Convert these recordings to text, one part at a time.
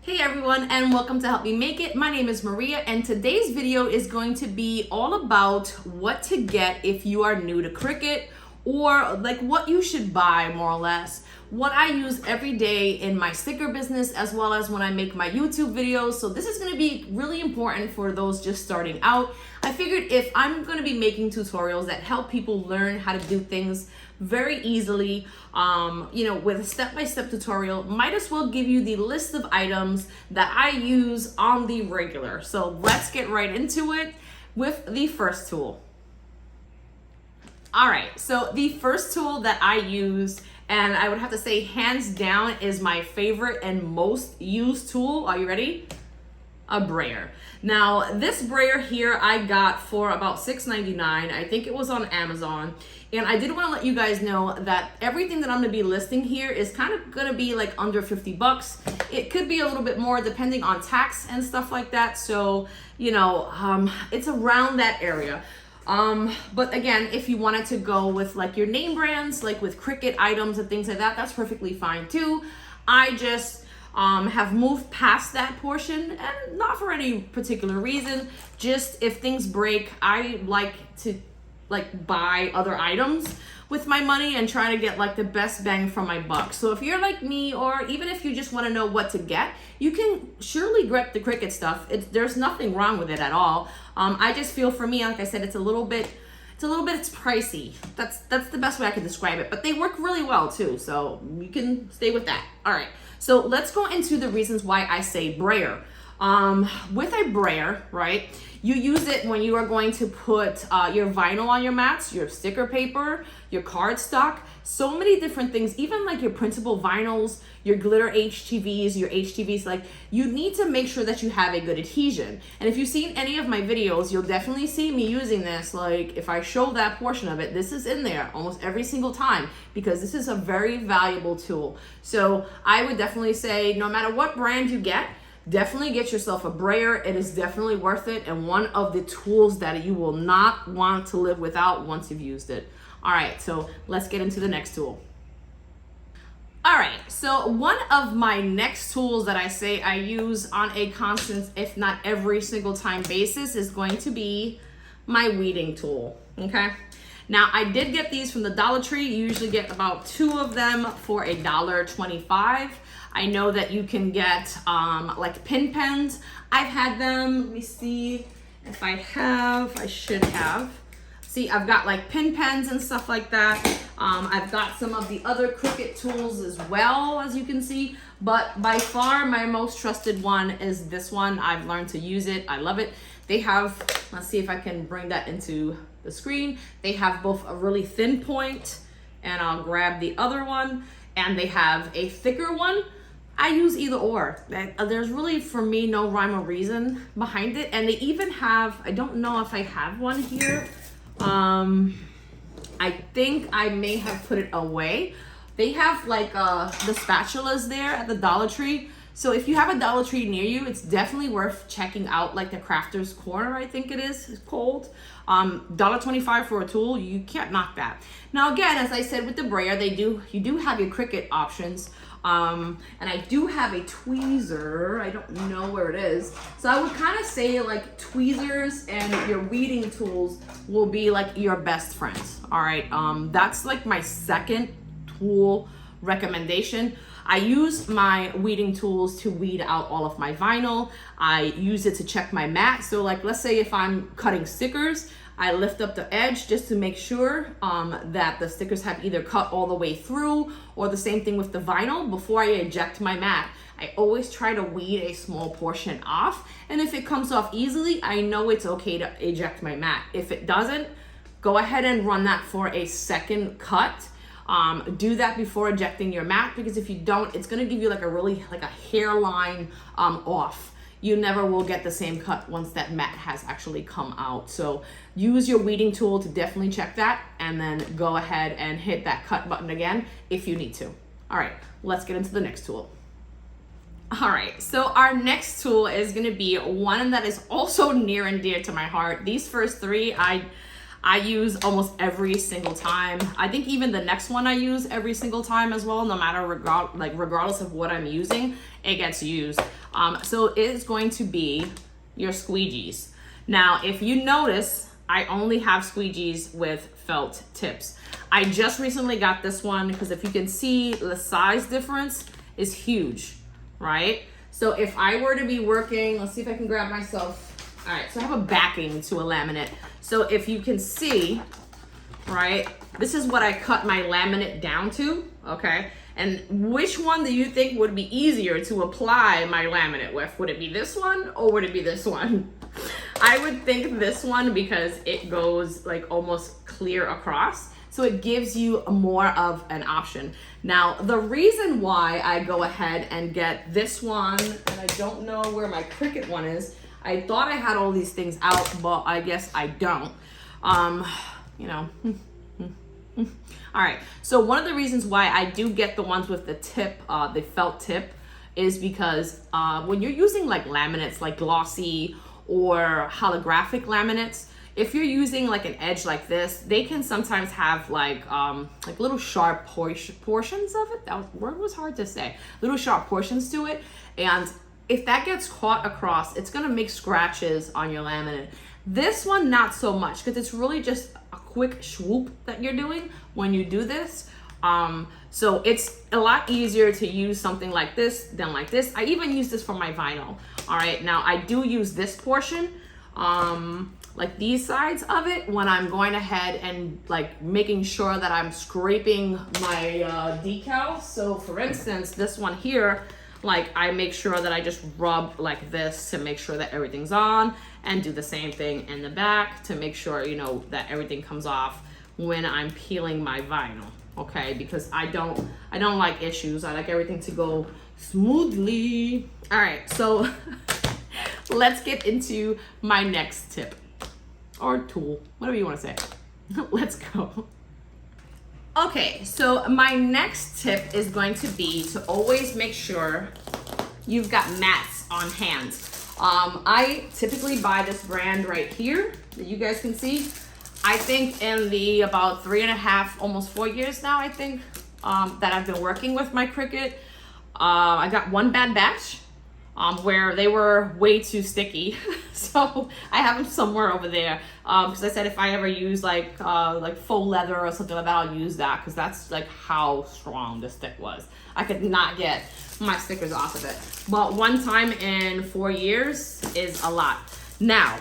Hey everyone, and welcome to Help Me Make It. My name is Maria, and today's video is going to be all about what to get if you are new to Cricut, or like what you should buy, more or less. What I use every day in my sticker business, as well as when I make my YouTube videos. So this is going to be really important for those just starting out. I figured if I'm going to be making tutorials that help people learn how to do things very easily, with a step-by-step tutorial, might as well give you the list of items that I use on the regular. So let's get right into it with the first tool. All right, so the first tool that I use, and I would have to say hands down, is my favorite and most used tool. Are you ready? A brayer. Now, this brayer here I got for about $6.99. I think it was on Amazon. And I did want to let you guys know that everything that I'm going to be listing here is kind of going to be like under 50 bucks. It could be a little bit more depending on tax and stuff like that. So, it's around that area. But again, if you wanted to go with like your name brands, like with Cricut items and things like that, that's perfectly fine too. I just have moved past that portion, and not for any particular reason. Just if things break, I like to buy other items with my money and try to get like the best bang for my buck. So if you're like me, or even if you just want to know what to get, you can surely get the Cricut stuff. There's nothing wrong with it at all. I just feel, for me, like I said, it's pricey. That's the best way I can describe it, but they work really well too. So you can stay with that. All right. So let's go into the reasons why I say brayer. With a brayer, right, you use it when you are going to put your vinyl on your mats, your sticker paper, your cardstock, so many different things, even like your printable vinyls, your glitter HTVs, like you need to make sure that you have a good adhesion. And if you've seen any of my videos, you'll definitely see me using this. Like if I show that portion of it, this is in there almost every single time, because this is a very valuable tool. So I would definitely say, no matter what brand you get, definitely get yourself a brayer. It is definitely worth it, and one of the tools that you will not want to live without once you've used it. All right, so let's get into the next tool. All right, so one of my next tools that I say I use on a constant, if not every single time basis, is going to be my weeding tool, okay? Now, I did get these from the Dollar Tree. You usually get about 2 of them for $1.25. I know that you can get like pin pens. I've had them. Let me see if I should have. See, I've got like pin pens and stuff like that. I've got some of the other Cricut tools as well, as you can see. But by far, my most trusted one is this one. I've learned to use it. I love it. They have, let's see if I can bring that into the screen. They have both a really thin point, and I'll grab the other one, and they have a thicker one. I use either or. There's really, for me, no rhyme or reason behind it. And they even have, I don't know if I have one here. I think I may have put it away. They have like the spatulas there at the Dollar Tree. So if you have a Dollar Tree near you, it's definitely worth checking out, like the Crafter's Corner, I think it's called. $1.25 for a tool, you can't knock that. Now again, as I said with the brayer, you do have your Cricut options. And I do have a tweezer. I don't know where it is. So I would kind of say like tweezers and your weeding tools will be like your best friends. All right. That's like my second tool recommendation. I use my weeding tools to weed out all of my vinyl. I use it to check my mat. So like, let's say if I'm cutting stickers, I lift up the edge just to make sure that the stickers have either cut all the way through, or the same thing with the vinyl. Before I eject my mat, I always try to weed a small portion off. And if it comes off easily, I know it's okay to eject my mat. If it doesn't, go ahead and run that for a second cut. Do that before ejecting your mat, because if you don't, it's gonna give you like a hairline off. You never will get the same cut once that mat has actually come out. So use your weeding tool to definitely check that, and then go ahead and hit that cut button again if you need to. All right, let's get into the next tool. All right, so our next tool is gonna be one that is also near and dear to my heart. These first 3, I use almost every single time. I think even the next one I use every single time as well, no matter regardless of what I'm using, it gets used. So it is going to be your squeegees. Now, if you notice, I only have squeegees with felt tips. I just recently got this one because if you can see, the size difference is huge, right? So if I were to be working, let's see if I can grab myself. All right, so I have a backing to a laminate. So if you can see, right, this is what I cut my laminate down to, okay? And which one do you think would be easier to apply my laminate with? Would it be this one or would it be this one? I would think this one because it goes like almost clear across. So it gives you more of an option. Now, the reason why I go ahead and get this one, and I don't know where my Cricut one is, I thought I had all these things out, but I guess I don't. You know. All right, so one of the reasons why I do get the ones with the tip, the felt tip, is because when you're using like laminates, like glossy or holographic laminates, if you're using like an edge like this, they can sometimes have like little sharp portions of it. That word was hard to say. Little sharp portions to it, and if that gets caught across, it's gonna make scratches on your laminate. This one, not so much, because it's really just a quick swoop that you're doing when you do this. So it's a lot easier to use something like this than like this. I even use this for my vinyl. All right, now I do use this portion, like these sides of it, when I'm going ahead and like making sure that I'm scraping my decals. So for instance, this one here, like I make sure that I just rub like this to make sure that everything's on, and do the same thing in the back to make sure, you know, that everything comes off when I'm peeling my vinyl, okay? Because I don't like issues. I like everything to go smoothly. All right, so let's get into my next tip or tool, whatever you want to say. Let's go. Okay, so my next tip is going to be to always make sure you've got mats on hand. I typically buy this brand right here that you guys can see. I think in the about 3.5, almost 4 years now, I think, that I've been working with my Cricut, I got one bad batch where they were way too sticky. So I have them somewhere over there. Because I said if I ever use like faux leather or something like that, I'll use that, because that's like how strong the stick was. I could not get my stickers off of it. But one time in 4 years is a lot. Now,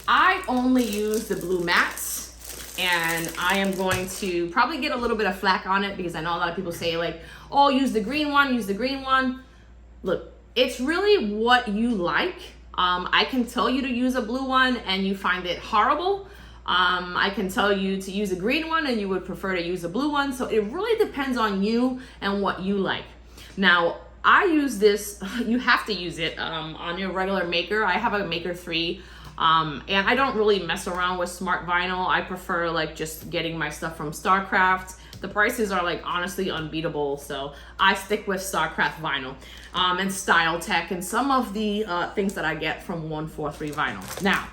I only use the blue mats, and I am going to probably get a little bit of flack on it because I know a lot of people say like, oh, use the green one, use the green one. Look, it's really what you like. I can tell you to use a blue one and you find it horrible. I can tell you to use a green one and you would prefer to use a blue one. So it really depends on you and what you like. Now, I use this, you have to use it on your regular maker. I have a Maker 3. And I don't really mess around with smart vinyl. I prefer like just getting my stuff from StarCraft. The prices are like honestly unbeatable, so I stick with StarCraft vinyl and StyleTech and some of the things that I get from 143 Vinyl. Now,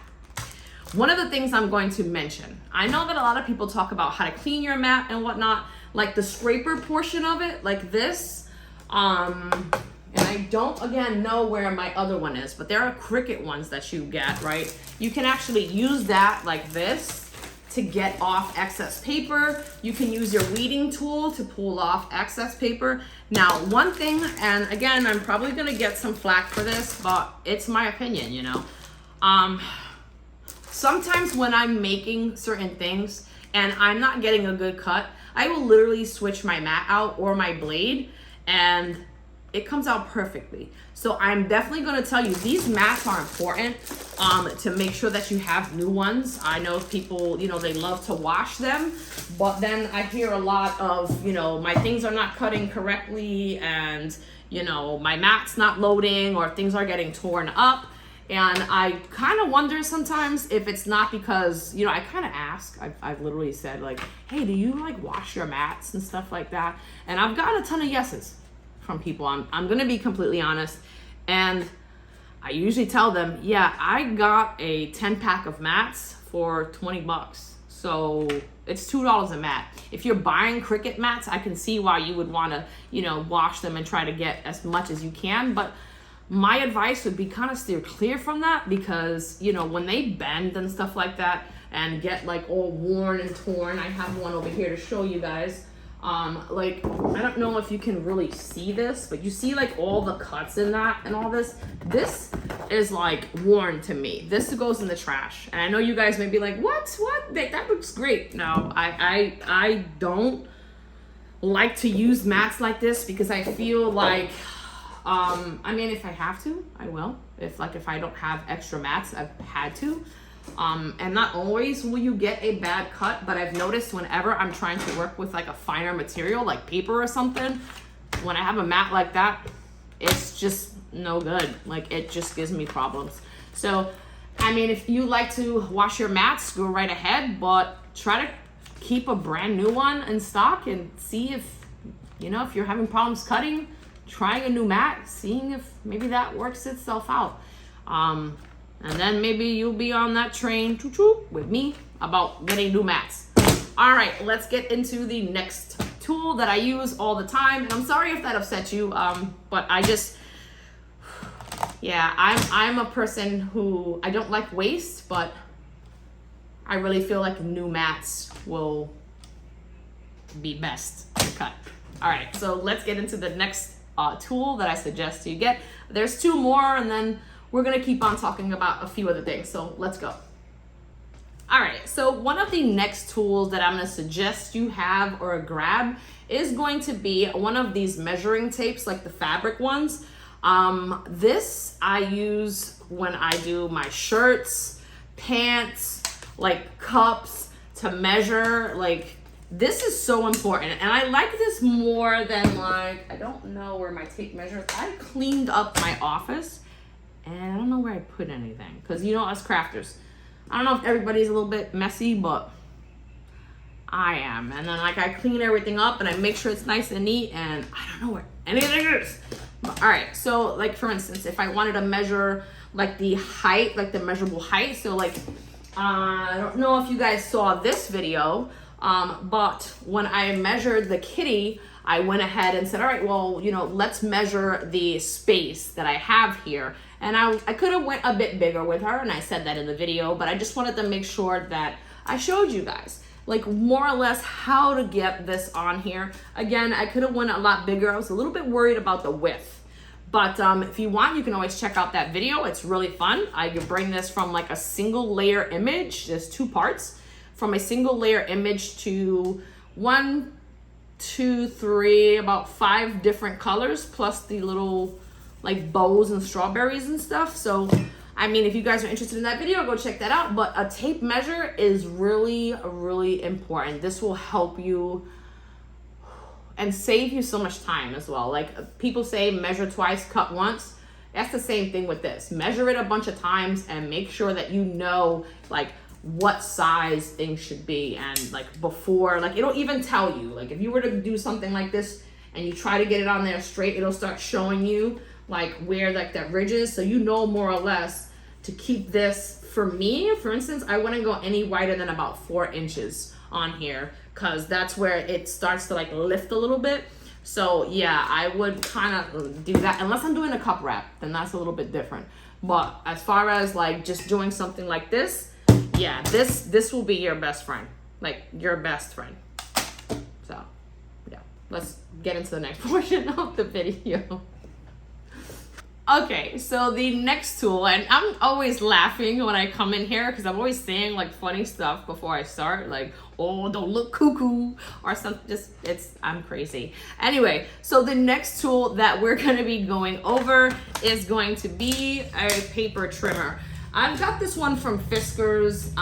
one of the things I'm going to mention, I know that a lot of people talk about how to clean your mat and whatnot, like the scraper portion of it, like this. And I don't, again, know where my other one is, but there are Cricut ones that you get, right? You can actually use that like this to get off excess paper. You can use your weeding tool to pull off excess paper. Now, one thing, and again, I'm probably gonna get some flack for this, but it's my opinion, you know. Sometimes when I'm making certain things and I'm not getting a good cut, I will literally switch my mat out or my blade, and it comes out perfectly. So I'm definitely gonna tell you, these mats are important to make sure that you have new ones. I know people, you know, they love to wash them, but then I hear a lot of, you know, my things are not cutting correctly, and, you know, my mat's not loading, or things are getting torn up. And I kind of wonder sometimes if it's not because, you know, I kind of ask, I've literally said like, hey, do you like wash your mats and stuff like that? And I've got a ton of yeses from people. I'm gonna be completely honest, and I usually tell them, yeah, I got a 10-pack of mats for 20 bucks. So it's $2 a mat. If you're buying Cricut mats, I can see why you would want to, you know, wash them and try to get as much as you can. But my advice would be kind of steer clear from that, because, you know, when they bend and stuff like that and get like all worn and torn, I have one over here to show you guys. Like, I don't know if you can really see this, but you see like all the cuts in that and all this. This is like worn to me. This goes in the trash. And I know you guys may be like, what? That looks great. No, I don't like to use mats like this, because I feel like, I mean, if I have to, I will. If I don't have extra mats, I've had to. And not always will you get a bad cut, but I've noticed whenever I'm trying to work with like a finer material, like paper or something, when I have a mat like that, it's just no good. Like, it just gives me problems. So, I mean, if you like to wash your mats, go right ahead, but try to keep a brand new one in stock and see if, you know, if you're having problems cutting, trying a new mat, seeing if maybe that works itself out. And then maybe you'll be on that train choo-choo with me about getting new mats. All right, let's get into the next tool that I use all the time. And I'm sorry if that upset you, but I just, yeah, I'm a person who, I don't like waste, but I really feel like new mats will be best to cut. All right, so let's get into the next tool that I suggest you get. There's two more, and then we're gonna keep on talking about a few other things, so let's go. All right, so one of the next tools that I'm gonna suggest you have or grab is going to be one of these measuring tapes, like the fabric ones. This I use when I do my shirts, pants, like cups, to measure. Like, this is so important, and I like this more than, like, I don't know where my tape measures. I cleaned up my office, and I don't know where I put anything, because, you know, us crafters, I don't know if everybody's a little bit messy, but I am. And then, like, I clean everything up and I make sure it's nice and neat, and I don't know where anything is. But, all right, so, like, for instance, if I wanted to measure, like, the height, like the measurable height, so, like, I don't know if you guys saw this video, but when I measured the kitty, I went ahead and said, all right, well, you know, let's measure the space that I have here. And I could have went a bit bigger with her, and I said that in the video, but I just wanted to make sure that I showed you guys, like, more or less how to get this on here. Again, I could have went a lot bigger. I was a little bit worried about the width. But if you want, you can always check out that video. It's really fun. I could bring this from like a single layer image. There's two parts. From a single layer image to 1, 2, 3, about 5 different colors, plus the little like bows and strawberries and stuff. So, I mean, if you guys are interested in that video, go check that out. But a tape measure is really, really important. This will help you and save you so much time as well. Like, people say measure twice, cut once. That's the same thing with this. Measure it a bunch of times and make sure that you know, like, what size things should be. And, like, before, like, it'll even tell you, like, if you were to do something like this and you try to get it on there straight, it'll start showing you, like, where, like, that ridge is. So you know more or less to keep this. For me, for instance, I wouldn't go any wider than about 4 inches on here, because that's where it starts to like lift a little bit. So yeah, I would kind of do that, unless I'm doing a cup wrap, then that's a little bit different. But as far as like just doing something like this, yeah, this will be your best friend, like your best friend. So yeah, let's get into the next portion of the video. Okay, so the next tool, and I'm always laughing when I come in here because I'm always saying like funny stuff before I start, like, oh, don't look cuckoo or something. Just, I'm crazy. Anyway, so the next tool that we're gonna be going over is going to be a paper trimmer. I've got this one from Fiskars.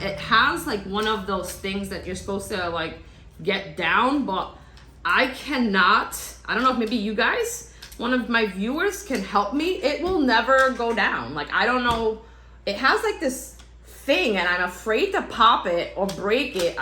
It has like one of those things that you're supposed to like get down, but I cannot. I don't know if maybe you guys, one of my viewers, can help me. It will never go down. Like, I don't know. It has like this thing and I'm afraid to pop it or break it.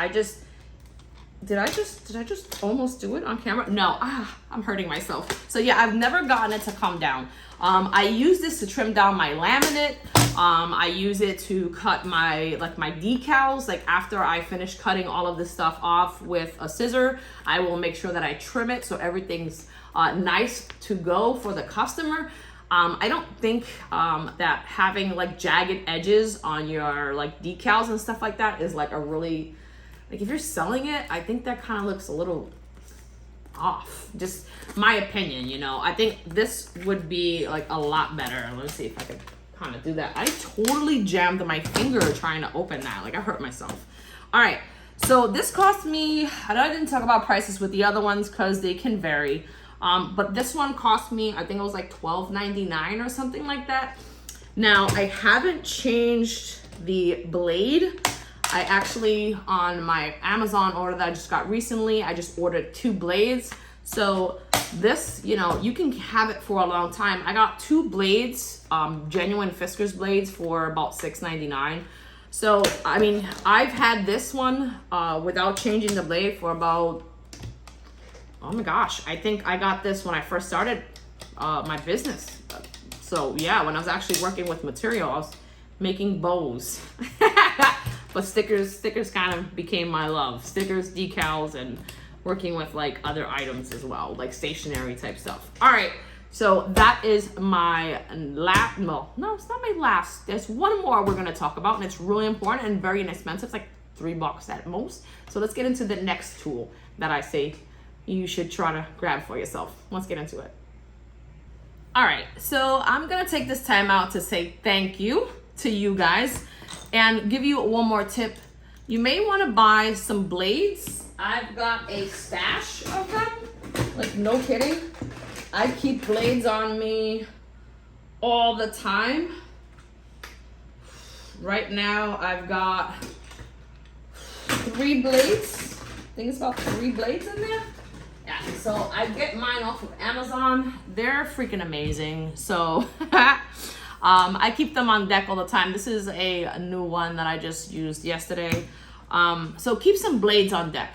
did I just almost do it on camera? No, I'm hurting myself. So yeah, I've never gotten it to come down. I use this to trim down my laminate. I use it to cut my decals. Like after I finish cutting all of this stuff off with a scissor, I will make sure that I trim it so everything's nice to go for the customer. I don't think that having like jagged edges on your like decals and stuff like that is like a really, like if you're selling it, I think that kind of looks a little off. Just my opinion, you know. I think this would be like a lot better. Let's see if I can kind of do that. I totally jammed my finger trying to open that. Like I hurt myself. All right. So this cost me, I didn't talk about prices with the other ones because they can vary. But this one cost me, I think it was like $12.99 or something like that. Now I haven't changed the blade. I actually, on my Amazon order that I just got recently, I just ordered 2 blades. So this, you know, you can have it for a long time. I got 2 blades, genuine Fiskars blades for about $6.99. So, I mean, I've had this one without changing the blade for about, oh my gosh, I think I got this when I first started my business. So yeah, when I was actually working with material, I was making bows. But stickers kind of became my love. Stickers, decals, and working with like other items as well, like stationery type stuff. All right, so that is my last, no, it's not my last. There's one more we're gonna talk about, and it's really important and very inexpensive. It's like $3 at most. So let's get into the next tool that I say you should try to grab for yourself. Let's get into it. All right, so I'm gonna take this time out to say thank you to you guys and give you one more tip. You may wanna buy some blades. I've got a stash of them, like no kidding. I keep blades on me all the time. Right now I've got 3 blades. I think it's about 3 blades in there. Yeah, so I get mine off of Amazon. They're freaking amazing. So I keep them on deck all the time. This is a new one that I just used yesterday. So keep some blades on deck.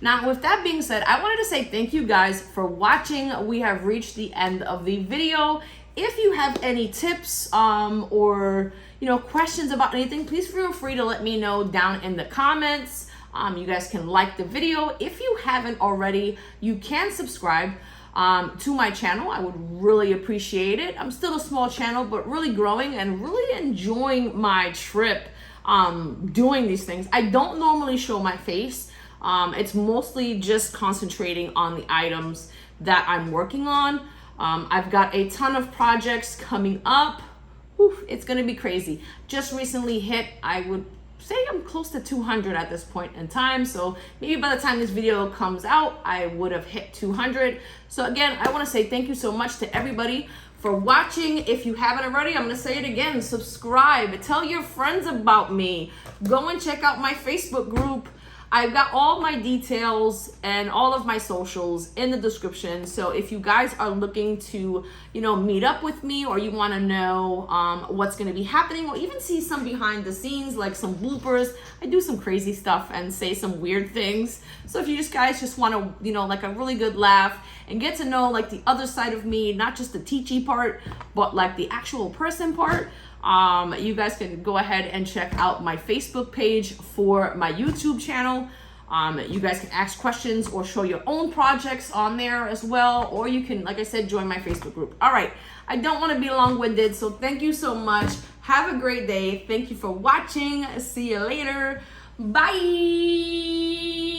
Now, with that being said, I wanted to say thank you guys for watching. We have reached the end of the video. If you have any tips or questions about anything, please feel free to let me know down in the comments. You guys can like the video. If you haven't already, you can subscribe to my channel. I would really appreciate it. I'm still a small channel, but really growing and really enjoying my trip doing these things. I don't normally show my face. It's mostly just concentrating on the items that I'm working on. I've got a ton of projects coming up. Whew, it's gonna be crazy. Just recently hit, I would say I'm close to 200 at this point in time. So maybe by the time this video comes out, I would have hit 200. So again, I wanna say thank you so much to everybody for watching. If you haven't already, I'm gonna say it again, subscribe, tell your friends about me, go and check out my Facebook group. I've got all my details and all of my socials in the description. So if you guys are looking to, meet up with me, or you want to know what's going to be happening, or even see some behind the scenes, like some bloopers, I do some crazy stuff and say some weird things. So if you guys just want to, like a really good laugh and get to know like the other side of me, not just the teachy part, but like the actual person part, you guys can go ahead and check out my Facebook page for my YouTube channel. You guys can ask questions or show your own projects on there as well, or you can, like I said, join my Facebook group. All right, I don't want to be long-winded, so thank you so much. Have a great day. Thank you for watching. See you later. Bye.